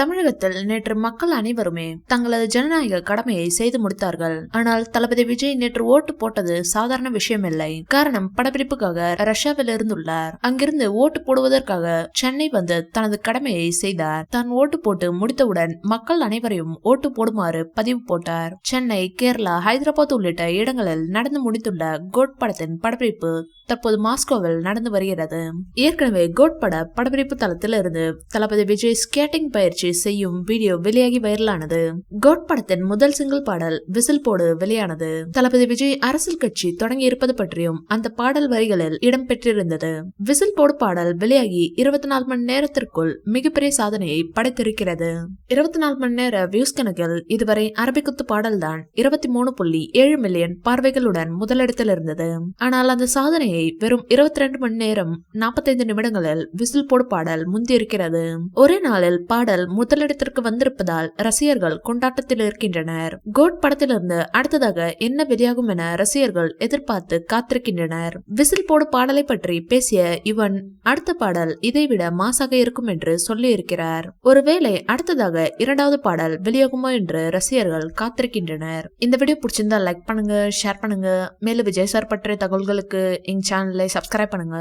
தமிழகத்தில் நேற்று மக்கள் அனைவருமே தங்களது ஜனநாயக கடமையை செய்து முடித்தார்கள். ஆனால் தளபதி விஜய் நேற்று ஓட்டு போட்டது சாதாரண விஷயம் இல்லை. காரணம், படப்பிடிப்புக்காக ரஷ்யாவில் இருந்துள்ளார். அங்கிருந்து ஓட்டு போடுவதற்காக சென்னை வந்து தனது கடமையை செய்தார். தான் ஓட்டு போட்டு முடித்தவுடன் மக்கள் அனைவரையும் ஓட்டு போடுமாறு பதிவு போட்டார். சென்னை, கேரளா, ஹைதராபாத் உள்ளிட்ட இடங்களில் நடந்து முடித்துள்ள கோட் படத்தின் படப்பிடிப்பு தற்போது மாஸ்கோவில் நடந்து வருகிறது. ஏற்கனவே கோட் பட படப்பிடிப்பு தளத்தில் இருந்து தளபதி விஜய் ஸ்கேட்டிங் பயிற்சி செய்யும் வீடியோ வெளியாகி வைரலானது. கோட் படத்தின் முதல் சிங்கிள் பாடல் விசில் போடு வெளியானது. தளபதி விஜய் அரசியல் கட்சி தொடங்கி இருப்பது பற்றியும் அந்த பாடல் வரிகளில் இடம்பெற்றிருந்தது. விசில் போடு பாடல் வெளியாகி 24 மணி நேரத்திற்குள் மிகப்பெரிய சாதனையை படைத்திருக்கிறது. 24 மணி நேர வியூஸ் கணக்கில் இதுவரை அரபிக்குத்து பாடல்தான் 23.7 மில்லியன் பார்வைகளுடன் முதலிடத்தில் இருந்தது. ஆனால் அந்த சாதனையை வெறும் 22 மணி நேரம் 45 நிமிடங்களில் விசில் போடு பாடல் முந்தியிருக்கிறது. ஒரே நாளில் பாடல் முதலிடத்திற்கு வந்திருப்பதால் ரசிகர்கள் கொண்டாட்டத்தில் இருக்கின்றனர். கோட் படத்திலிருந்து அடுத்ததாக என்ன வெளியாகும் என ரசிகர்கள் எதிர்பார்த்து காத்திருக்கின்றனர். விசில் போடு பாடலை பற்றி பேசிய யுவன், அடுத்த பாடல் இதைவிட மாசாக இருக்கும் என்று சொல்லி இருக்கிறார். ஒருவேளை அடுத்ததாக இரண்டாவது பாடல் வெளியாகுமா என்று ரசிகர்கள் காத்திருக்கின்றனர். இந்த வீடியோ பிடிச்சிருந்தா லைக் பண்ணுங்க, ஷேர் பண்ணுங்க. மேலும் விஜய் சார் பற்றிய தகவல்களுக்கு எங்க சேனலை சப்ஸ்கிரைப் பண்ணுங்க.